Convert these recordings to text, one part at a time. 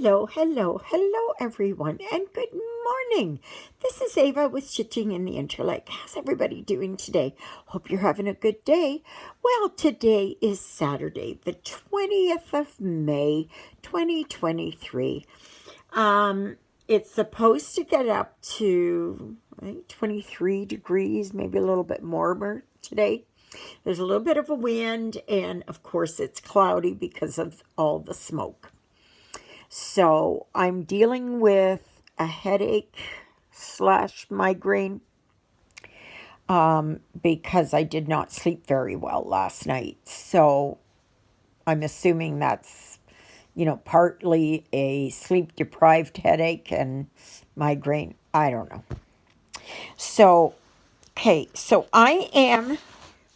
Hello, hello, hello, everyone, and good morning. This is Eva with Stitching in the Interlake. How's everybody doing today? Hope you're having a good day. Well, today is Saturday, the 20th of May, 2023. It's supposed to get up to, I think, 23 degrees, maybe a little bit warmer today. There's a little bit of a wind, and of course, it's cloudy because of all the smoke. So I'm dealing with a headache / migraine because I did not sleep very well last night. So I'm assuming that's, partly a sleep deprived headache and migraine. I don't know. So, okay, so I am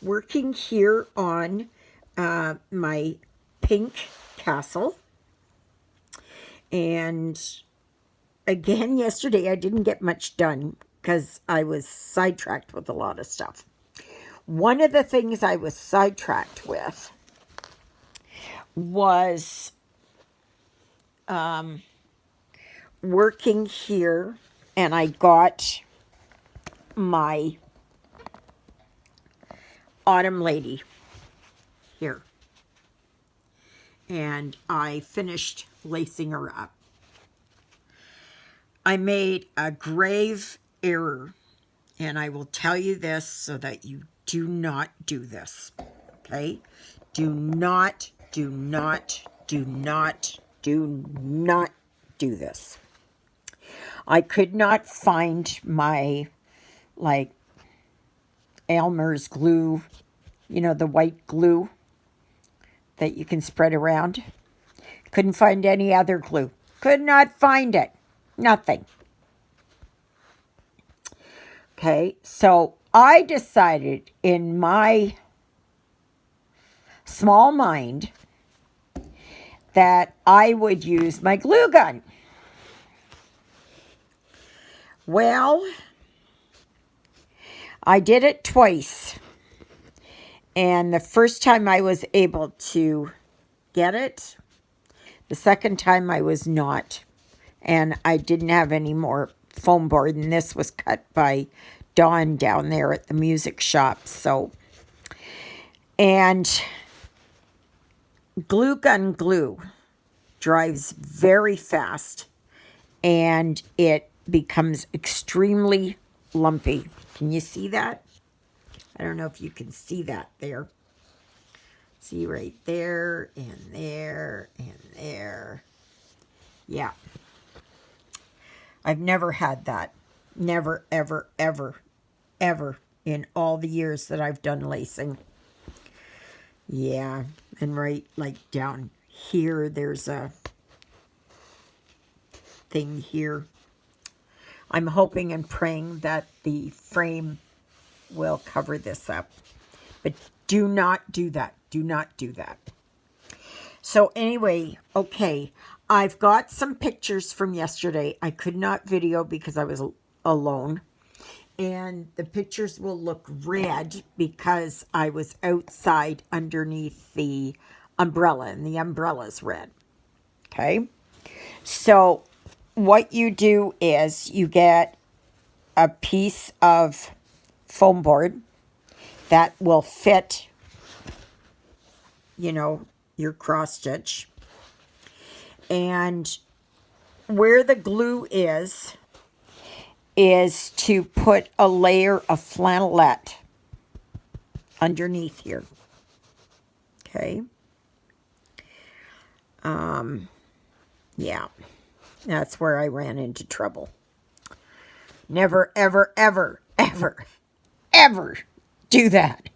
working here on my pink castle. And again, yesterday I didn't get much done because I was sidetracked with a lot of stuff. One of the things I was sidetracked with was working here, and I got my autumn lady here. And I finished lacing her up. I made a grave error, and I will tell you this so that you do not do this, okay? Do not do this. I could not find my, Elmer's glue, the white glue that you can spread around. Couldn't find any other glue. Could not find it. Nothing. Okay, so I decided in my small mind that I would use my glue gun. Well, I did it twice. And the first time I was able to get it, the second time I was not. And I didn't have any more foam board, and this was cut by Dawn down there at the music shop. So, and glue gun glue dries very fast, and it becomes extremely lumpy. Can you see that? I don't know if you can see that there. See right there and there and there. Yeah. I've never had that. Never, ever, ever, ever in all the years that I've done lacing. Yeah. And right down here, there's a thing here. I'm hoping and praying that the frame will cover this up. But do not do that. Do not do that. So anyway, okay, I've got some pictures from yesterday. I could not video because I was alone. And the pictures will look red because I was outside underneath the umbrella, and the umbrella's red. Okay? So what you do is you get a piece of foam board that will fit, your cross stitch. And where the glue is to put a layer of flannelette underneath here. Okay. Yeah. That's where I ran into trouble. Never, ever, ever, ever, ever do that.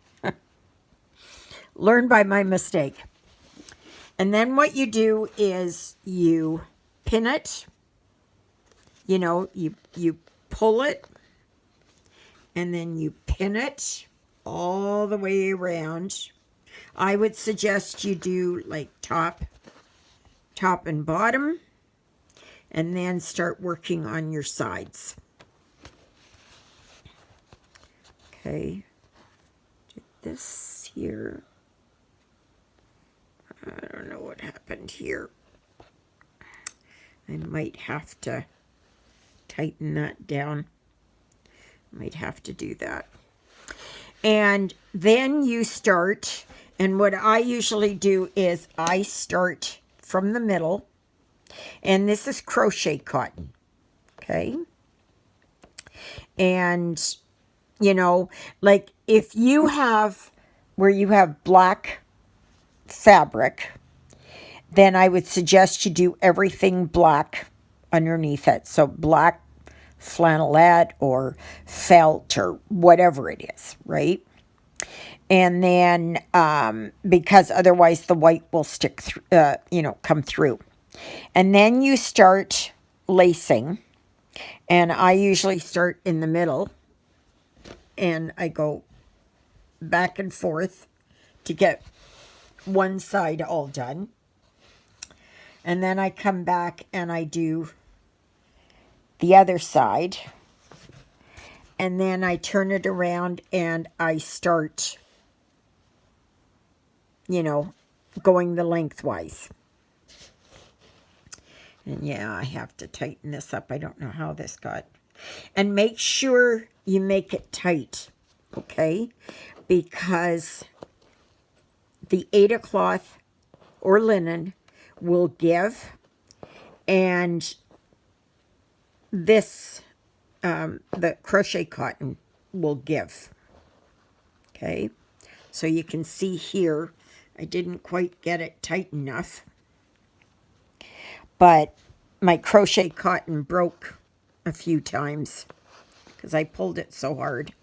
Learn by my mistake. And then what you do is you pin it. You pull it, and then you pin it all the way around. I would suggest you do top and bottom, and then start working on your sides. Okay. Did this here. I don't know what happened here. I might have to tighten that down. Might have to do that. And then you start, and what I usually do is I start from the middle, and this is crochet cotton, okay? And, you know, like if you have, where you have black fabric, then I would suggest you do everything black underneath it. So black flannelette or felt or whatever it is, right? And then because otherwise the white will stick through, come through. And then you start lacing, and I usually start in the middle, and I go back and forth to get one side all done. And then I come back and I do the other side. And then I turn it around and I start, going the lengthwise. And yeah, I have to tighten this up. I don't know how this got. And make sure you make it tight, okay? Because the Aida cloth or linen will give, and this, the crochet cotton will give, okay? So you can see here, I didn't quite get it tight enough, but my crochet cotton broke a few times because I pulled it so hard.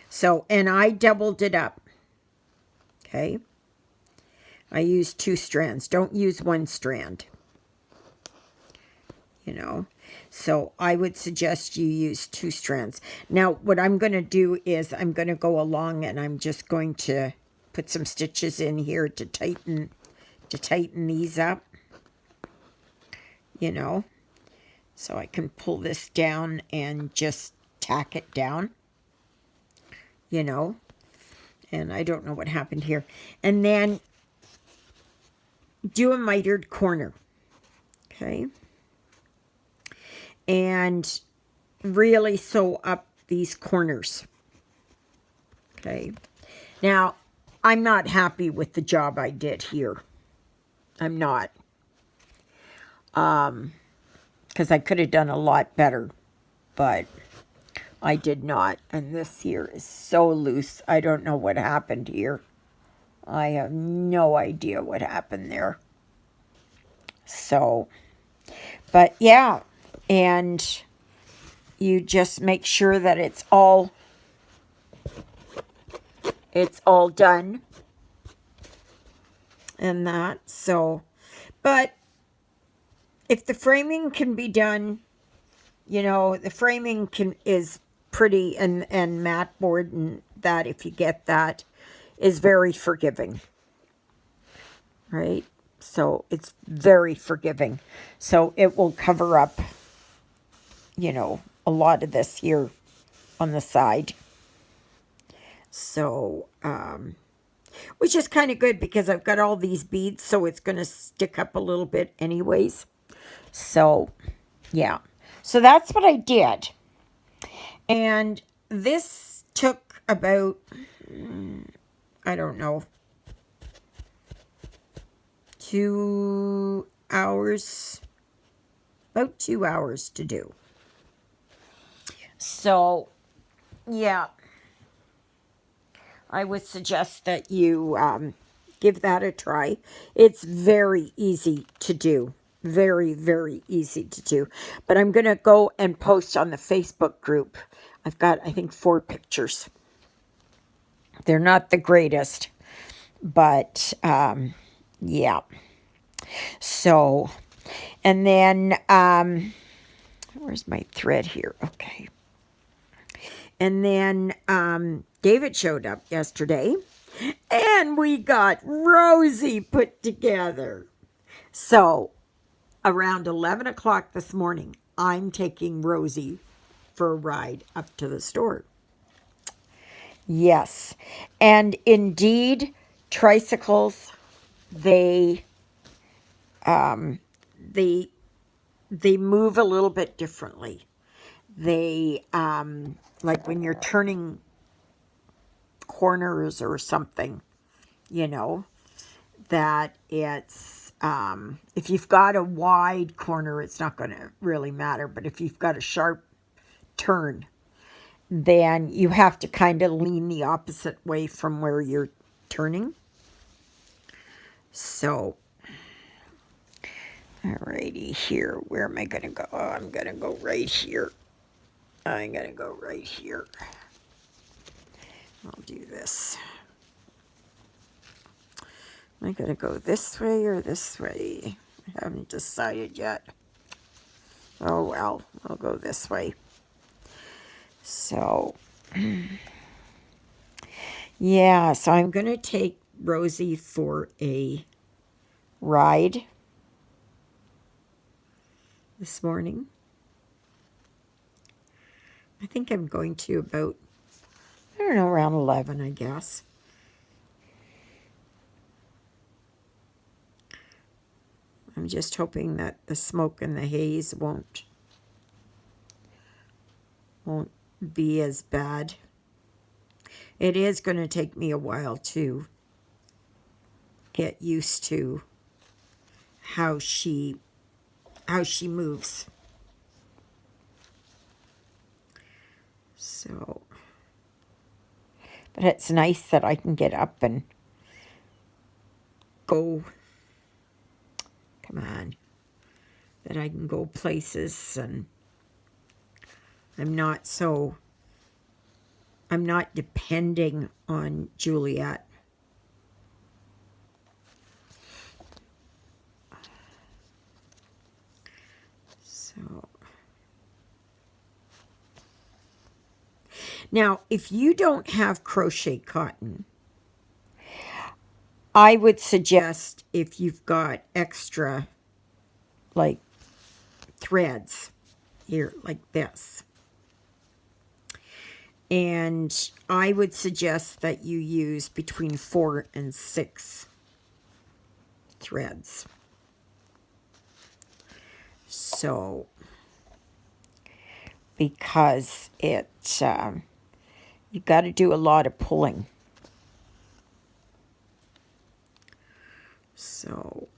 So, and I doubled it up, okay? I use 2 strands. Don't use 1 strand, So I would suggest you use 2 strands. Now, what I'm going to do is I'm going to go along and I'm just going to put some stitches in here to tighten these up, So I can pull this down and just tack it down, And I don't know what happened here. And then do a mitered corner, okay? And really sew up these corners, okay? Now, I'm not happy with the job I did here. I'm not. Because I could have done a lot better, but I did not. And this here is so loose. I don't know what happened here. I have no idea what happened there. So, but yeah, and you just make sure that it's all done and that. So, but if the framing can be done, the framing is pretty, and mat board and that, if you get that, is very forgiving, right? So it's very forgiving. So it will cover up, a lot of this here on the side. So, which is kind of good because I've got all these beads, so it's going to stick up a little bit anyways. So, yeah. So that's what I did. And this took about, I don't know, 2 hours, about 2 hours to do. So, yeah, I would suggest that you give that a try. It's very easy to do. Very, very easy to do. But I'm going to go and post on the Facebook group. I've got, I think, 4 pictures. They're not the greatest, but yeah. So, and then, where's my thread here? Okay. And then David showed up yesterday, and we got Rosie put together. So, around 11 o'clock this morning, I'm taking Rosie for a ride up to the store. Yes. And indeed, tricycles, they they move a little bit differently. They, like when you're turning corners or something, you know, that it's, if you've got a wide corner, it's not going to really matter. But if you've got a sharp turn, then you have to kind of lean the opposite way from where you're turning. So, alrighty, here, where am I going to go? Oh, I'm going to go right here. I'm going to go right here. I'll do this. Am I going to go this way or this way? I haven't decided yet. Oh, well, I'll go this way. So, yeah, so I'm going to take Rosie for a ride this morning. I think I'm going to about, I don't know, around 11, I guess. I'm just hoping that the smoke and the haze won't be as bad. It is going to take me a while to get used to how she moves. So, but it's nice that I can get up and go. Come on. That I can go places, and I'm not depending on Juliet. So now, if you don't have crochet cotton, I would suggest, if you've got extra like threads here like this, and I would suggest that you use between 4 and 6 threads. So, because you've got to do a lot of pulling. So,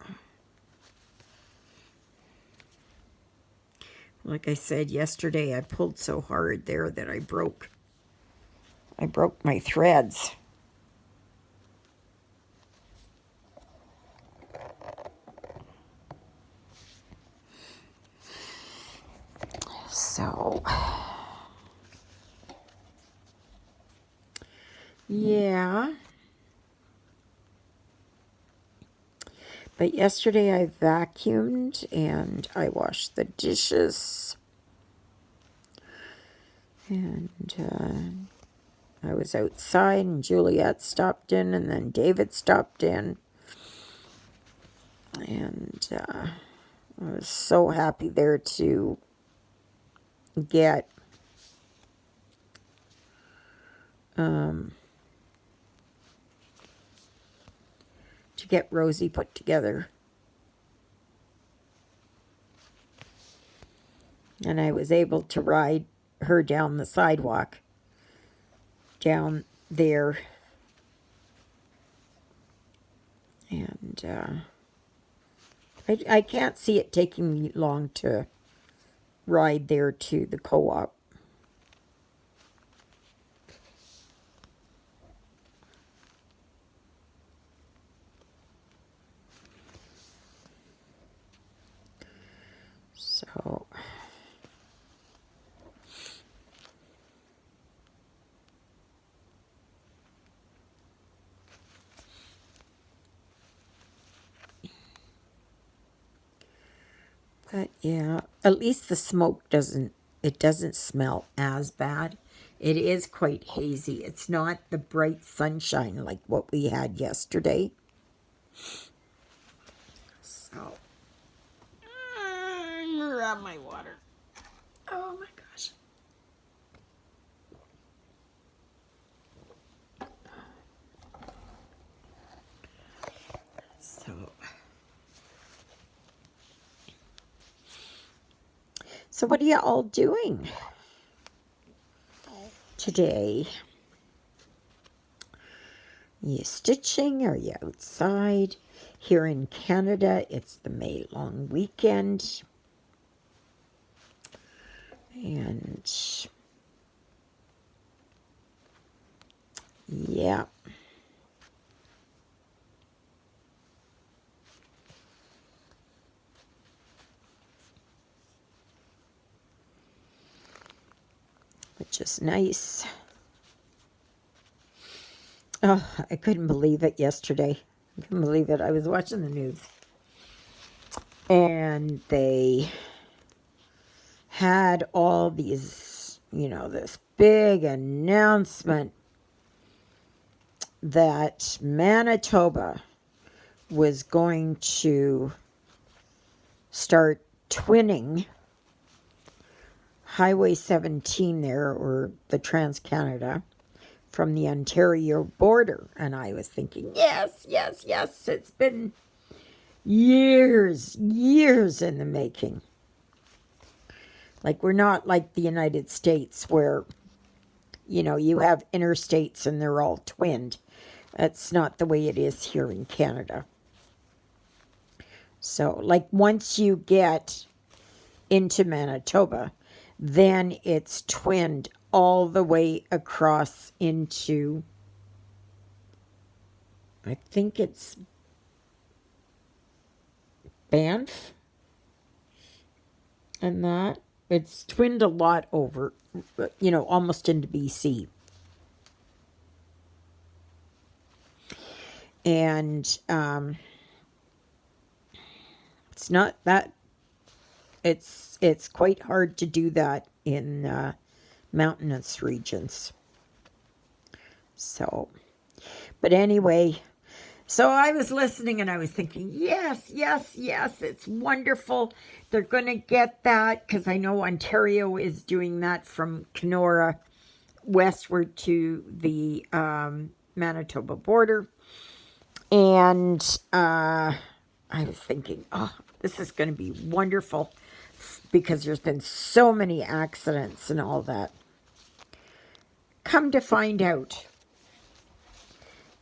like I said yesterday, I pulled so hard there that I broke my threads. So, yeah. But yesterday I vacuumed and I washed the dishes. And I was outside and Juliet stopped in and then David stopped in. And I was so happy there to get Rosie put together. And I was able to ride her down the sidewalk down there. And I can't see it taking me long to ride there to the co-op. So, but yeah, at least the smoke doesn't smell as bad. It is quite hazy. It's not the bright sunshine like what we had yesterday. So, grab my water. Oh my gosh. So, So what are you all doing today? Are you stitching? Are you outside? Here in Canada, it's the May long weekend. And yeah. Which is nice. Oh, I couldn't believe it yesterday. I couldn't believe it. I was watching the news. And they had all these, this big announcement that Manitoba was going to start twinning Highway 17 there, or the Trans-Canada, from the Ontario border. And I was thinking, yes, yes, yes, it's been years in the making. Like, we're not like the United States where, you have interstates and they're all twinned. That's not the way it is here in Canada. So, like, once you get into Manitoba, then it's twinned all the way across into, I think it's Banff. And that, it's twinned a lot over, almost into BC. And it's not that, it's quite hard to do that in mountainous regions. So, but anyway, so I was listening and I was thinking, yes, yes, yes, it's wonderful. They're going to get that, because I know Ontario is doing that from Kenora westward to the Manitoba border. And I was thinking, oh, this is going to be wonderful, because there's been so many accidents and all that. Come to find out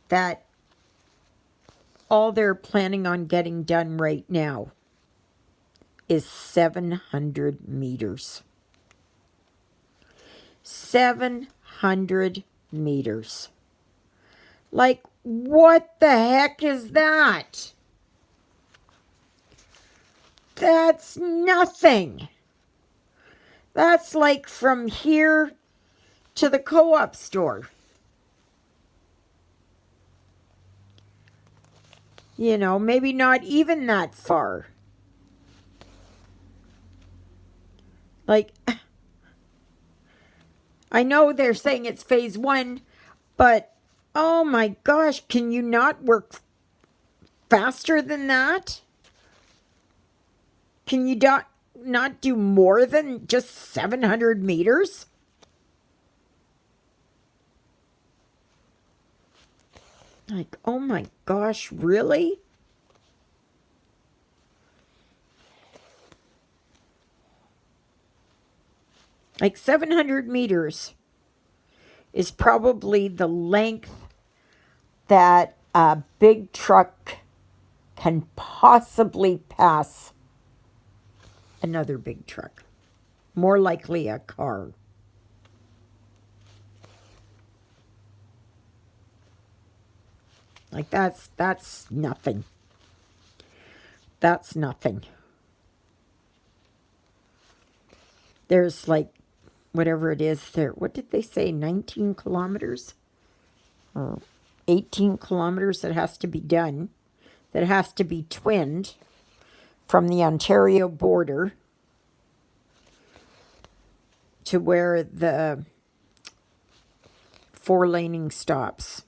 that all they're planning on getting done right now is 700 meters. 700 meters. Like, what the heck is that? That's nothing. That's like from here to the co-op store. Maybe not even that far. Like, I know they're saying it's phase 1, but oh my gosh, can you not work faster than that? Can you not do more than just 700 meters? Like, oh my gosh, really? Like 700 meters is probably the length that a big truck can possibly pass another big truck. More likely a car. Like, that's nothing. That's nothing. There's like, whatever it is there, what did they say, 19 kilometers? Or 18 kilometers that has to be done, that has to be twinned from the Ontario border to where the 4-laning stops.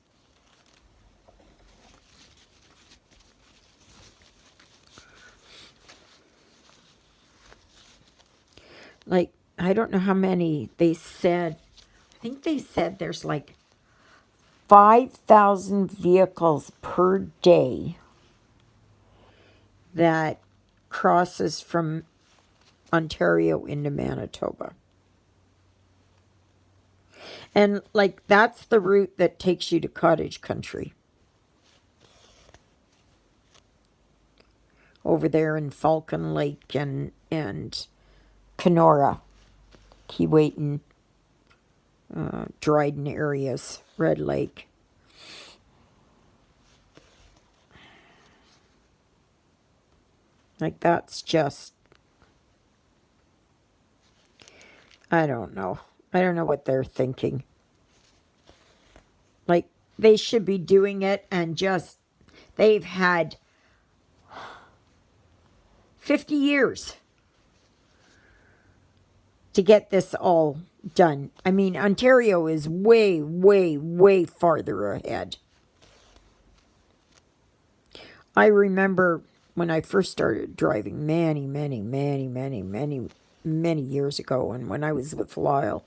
Like, I don't know how many they said. I think they said there's like 5,000 vehicles per day that crosses from Ontario into Manitoba. And like that's the route that takes you to cottage country. Over there in Falcon Lake and Kenora, Keewatin, Dryden areas, Red Lake. Like that's just, I don't know. I don't know what they're thinking. Like they should be doing it and just, they've had 50 years to get this all done. I mean, Ontario is way, way, way farther ahead. I remember when I first started driving many years ago, and when I was with Lyle,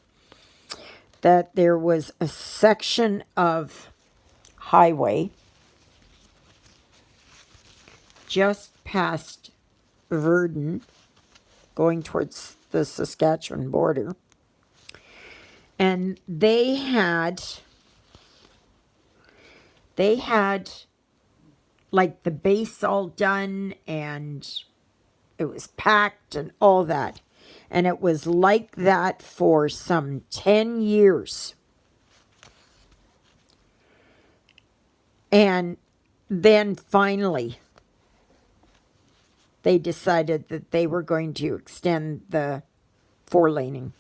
that there was a section of highway just past Virden, going towards the Saskatchewan border, and they had like the base all done, and it was packed and all that. And it was like that for some 10 years. And then finally, they decided that they were going to extend the 4-laning.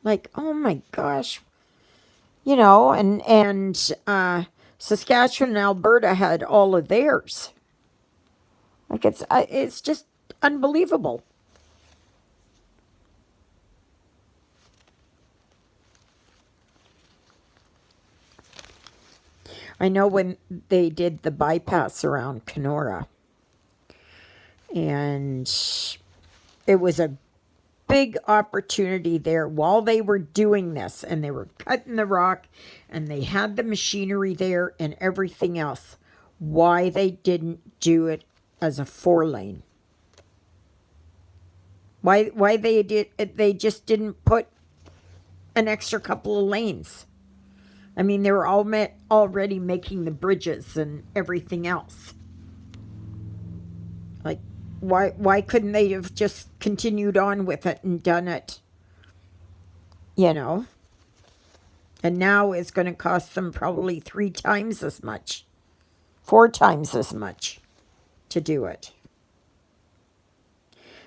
Like, oh my gosh. You know, and Saskatchewan and Alberta had all of theirs. Like it's just unbelievable. I know when they did the bypass around Kenora, and it was a big opportunity there while they were doing this, and they were cutting the rock, and they had the machinery there and everything else. Why they didn't do it as a 4-lane? Why they just didn't put an extra couple of lanes? I mean, they were already making the bridges and everything else. Like, why couldn't they have just continued on with it and done it? You know? And now it's going to cost them probably 3 times as much, 4 times as much to do it.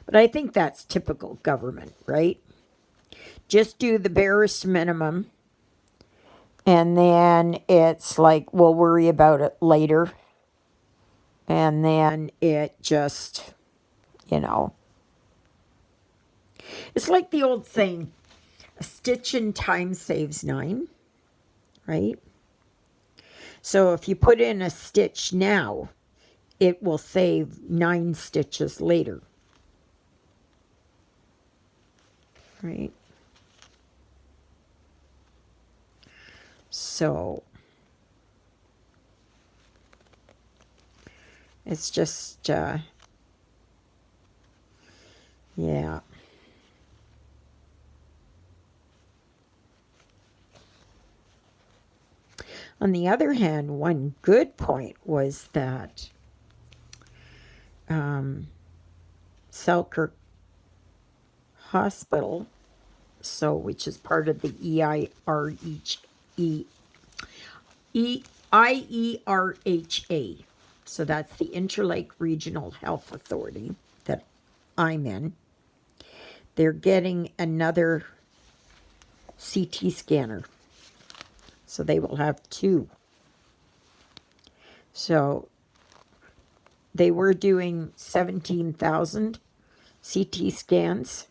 But I think that's typical government, right? Just do the barest minimum. And then it's like, we'll worry about it later. And then it just, you know. It's like the old saying, a stitch in time saves 9, right? So if you put in a stitch now, it will save 9 stitches later. Right? So it's just, yeah. On the other hand, one good point was that Selkirk Hospital, which is part of the IERHA. So that's the Interlake Regional Health Authority that I'm in. They're getting another CT scanner. So they will have 2. So they were doing 17,000 CT scans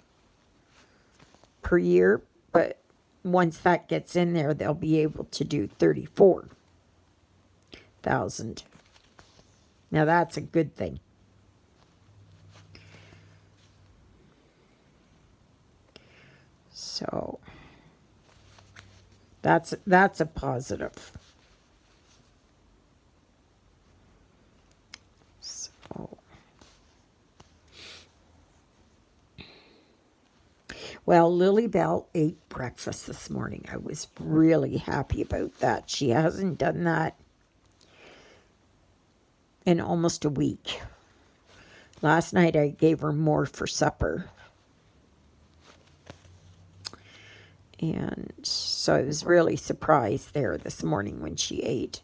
per year, but once that gets in there, they'll be able to do 34,000. Now that's a good thing. So that's a positive. So Well, Lily Bell ate breakfast this morning. I was really happy about that. She hasn't done that in almost a week. Last night I gave her more for supper. And so I was really surprised there this morning when she ate.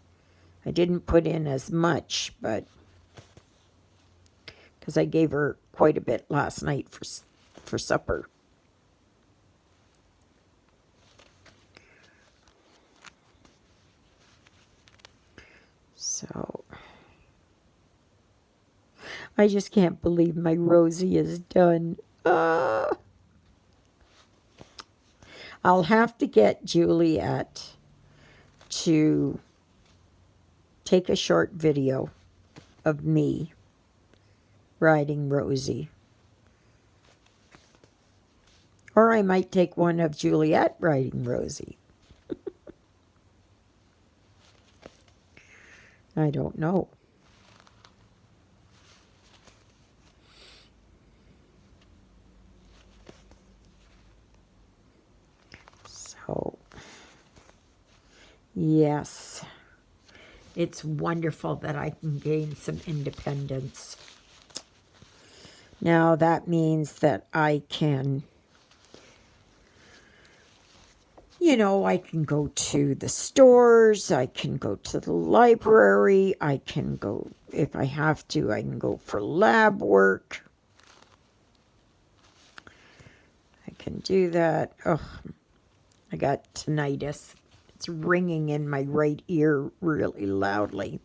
I didn't put in as much, but because I gave her quite a bit last night for supper. So I just can't believe my Rosie is done. I'll have to get Juliet to take a short video of me riding Rosie. Or I might take one of Juliet riding Rosie. I don't know. So, yes, it's wonderful that I can gain some independence. Now that means that I can, I can go to the stores, I can go to the library, I can go, if I have to, I can go for lab work. I can do that. Oh, I got tinnitus. It's ringing in my right ear really loudly.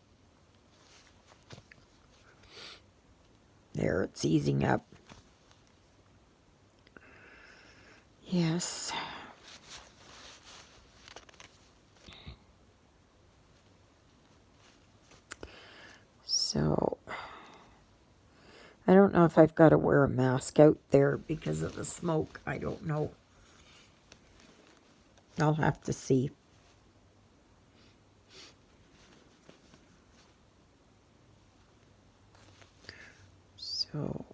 There, it's easing up. Yes. So, I don't know if I've got to wear a mask out there because of the smoke. I don't know. I'll have to see. So,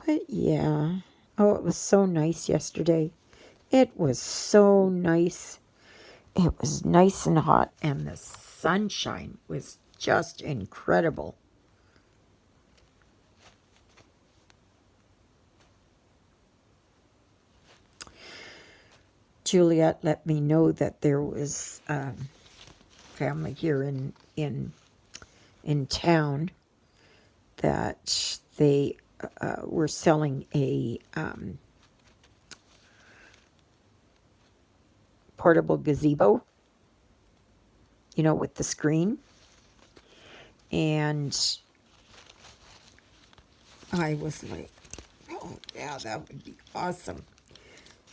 but yeah. Oh, it was so nice yesterday. It was so nice. It was nice and hot, and the sunshine was just incredible. Juliet let me know that there was family here in town that they were selling a portable gazebo, with the screen. And I was like, oh, yeah, that would be awesome.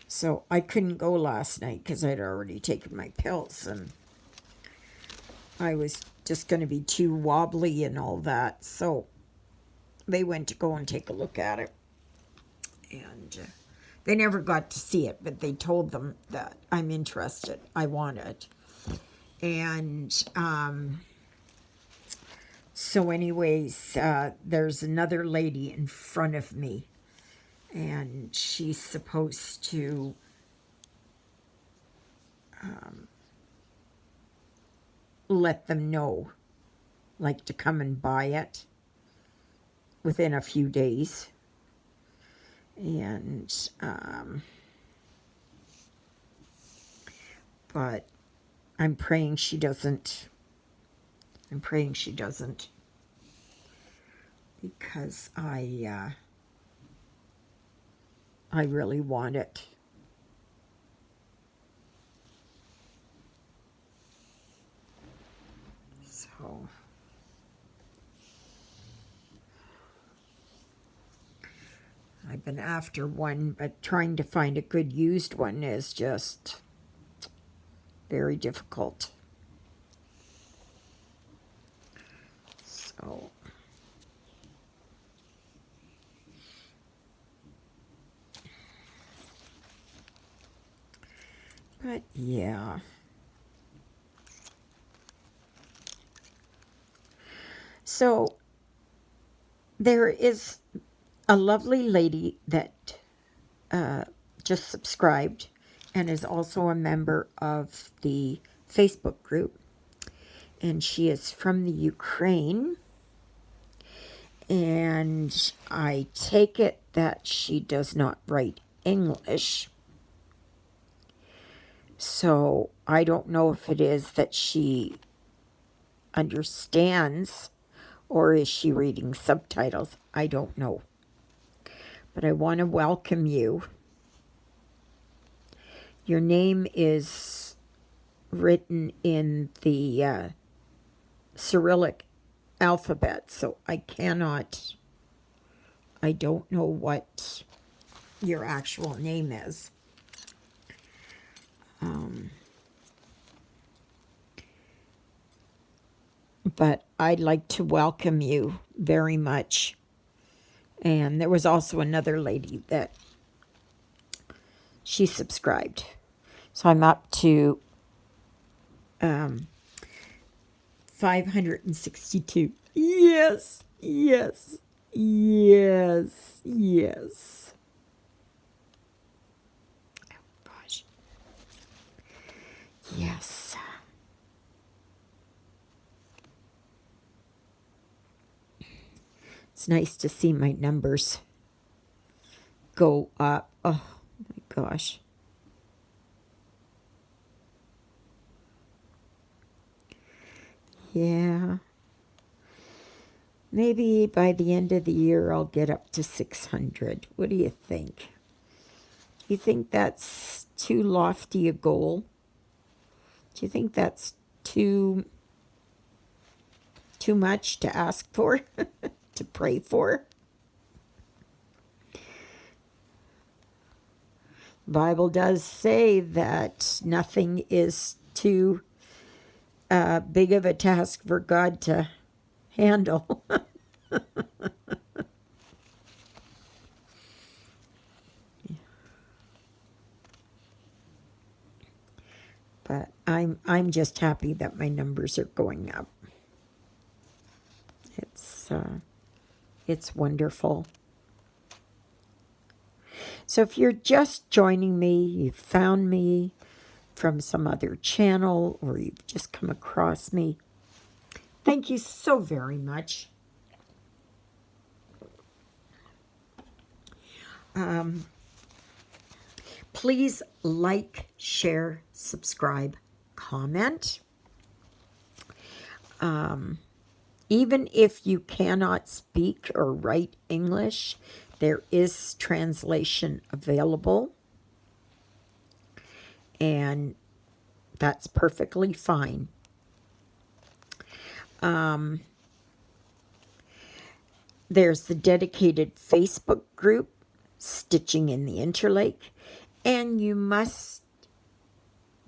So I couldn't go last night because I'd already taken my pills, and I was just going to be too wobbly and all that. So they went to go and take a look at it. And they never got to see it, but they told them that I'm interested. I want it. And so anyways, there's another lady in front of me, and she's supposed to let them know, like to come and buy it within a few days. And but I'm praying she doesn't. I'm praying she doesn't, because I really want it. So I've been after one, but trying to find a good used one is just very difficult. So but yeah, So there is a lovely lady that just subscribed and is also a member of the Facebook group. And she is from the Ukraine. And I take it that she does not write English. So I don't know if it is that she understands or is she reading subtitles. I don't know. But I want to welcome you. Your name is written in the Cyrillic alphabet, so I don't know what your actual name is. But I'd like to welcome you very much. And there was also another lady that she subscribed. So I'm up to 562. Yes, yes, yes, yes. Oh, gosh. Yes. It's nice to see my numbers go up. Oh, my gosh. Yeah. Maybe by the end of the year I'll get up to 600. What do you think? Do you think that's too lofty a goal? Do you think that's too much to ask for, to pray for? The Bible does say that nothing is too big of a task for God to handle. But I'm just happy that my numbers are going up. It's wonderful. So if you're just joining me, you found me from some other channel, or you've just come across me, thank you so very much. Please like, share, subscribe, comment. Even if you cannot speak or write English, there is translation available. And that's perfectly fine. There's the dedicated Facebook group, Stitching in the Interlake. And you must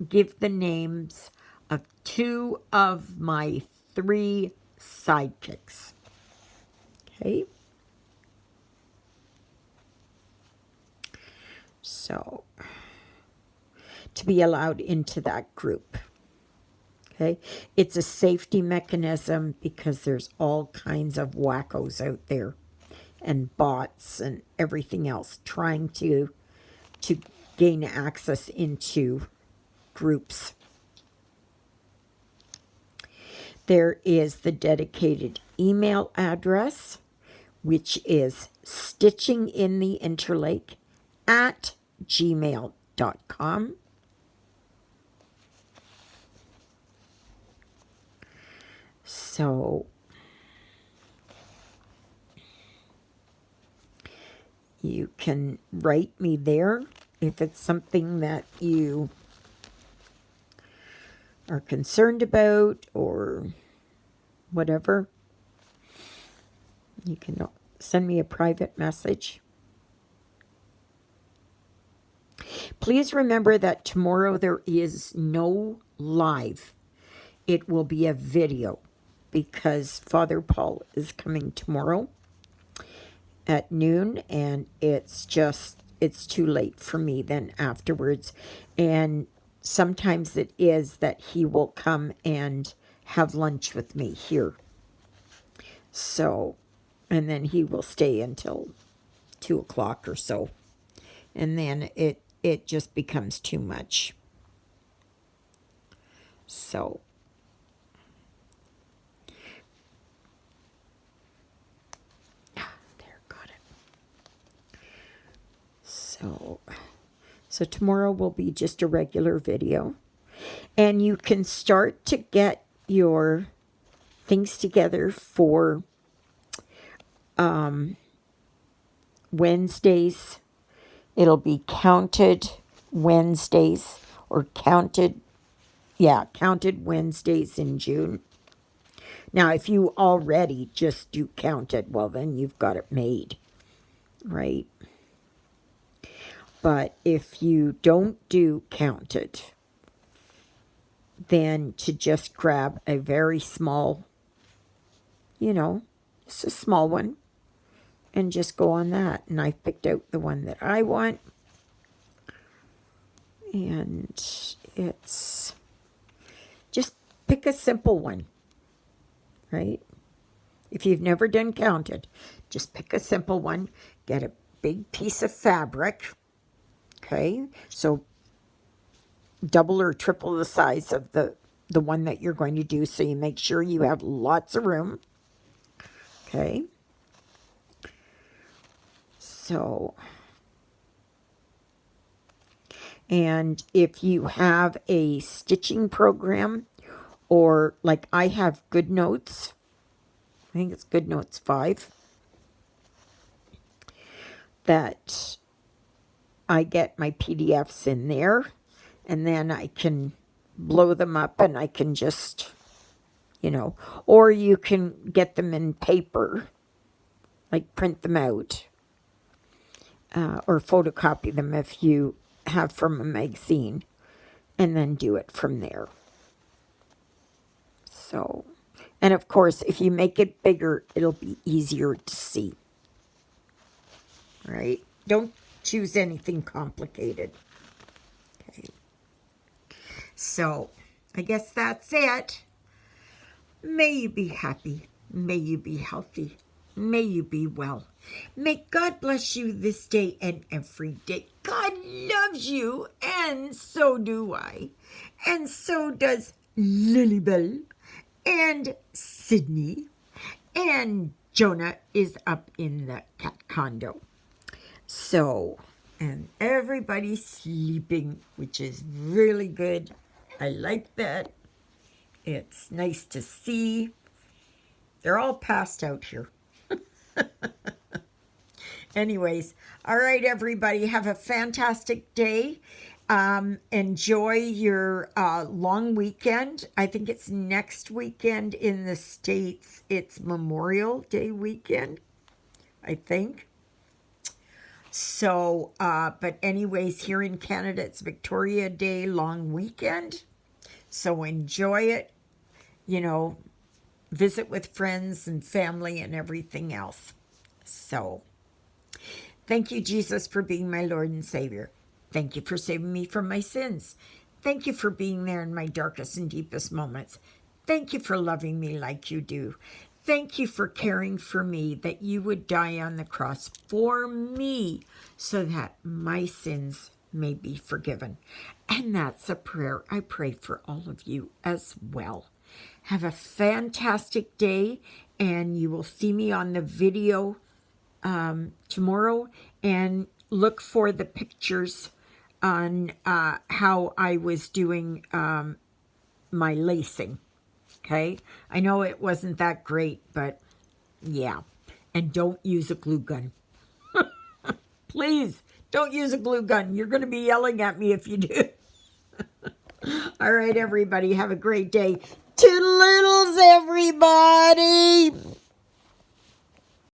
give the names of 2 of my 3 sidekicks. Okay? So, to be allowed into that group. Okay? It's a safety mechanism because there's all kinds of wackos out there and bots and everything else trying to gain access into groups. There is the dedicated email address, which is stitchingintheinterlake@gmail.com. So you can write me there if it's something that you are concerned about or whatever. You can send me a private message. Please remember that tomorrow there is no live. It will be a video because Father Paul is coming tomorrow at noon, and it's too late for me then afterwards. And sometimes it is that he will come and have lunch with me here. So, and then he will stay until 2 o'clock or so. And then it just becomes too much. So, there, got it. So tomorrow will be just a regular video. And you can start to get your things together for Wednesdays. It'll be counted Wednesdays or counted Wednesdays in June. Now, if you already just do counted, well, then you've got it made, right? But if you don't do counted, then to just grab a very small, just a small one, and just go on that. And I picked out the one that I want. And it's just pick a simple one, right? If you've never done counted, just pick a simple one. Get a big piece of fabric, okay? So double or triple the size of the one that you're going to do, so you make sure you have lots of room, okay? So, and if you have a stitching program, or like I have Good Notes, I think it's Good Notes 5, that I get my PDFs in there, and then I can blow them up and I can just, or you can get them in paper, like print them out, or photocopy them if you have from a magazine, and then do it from there. So, and of course, if you make it bigger, it'll be easier to see. Right? Don't choose anything complicated. Okay. So, I guess that's it. May you be happy. May you be healthy. May you be well. May God bless you this day and every day. God loves you, and so do I. And so does Lilybell and Sydney. And Jonah is up in the cat condo. So, and everybody's sleeping, which is really good. I like that. It's nice to see. They're all passed out here. Anyways, all right, everybody, have a fantastic day. Enjoy your long weekend. I think it's next weekend in the States. It's Memorial Day weekend, I think. So, but anyways, here in Canada, it's Victoria Day long weekend. So enjoy it, visit with friends and family and everything else. So, thank you, Jesus, for being my Lord and Savior. Thank you for saving me from my sins. Thank you for being there in my darkest and deepest moments. Thank you for loving me like you do. Thank you for caring for me, that you would die on the cross for me so that my sins may be forgiven. And that's a prayer I pray for all of you as well. Have a fantastic day, and you will see me on the video tomorrow, and look for the pictures on how I was doing my lacing. Okay, I know it wasn't that great, but yeah. And don't use a glue gun. Please, don't use a glue gun. You're going to be yelling at me if you do. All right, everybody, have a great day. Toodle-oodles, everybody.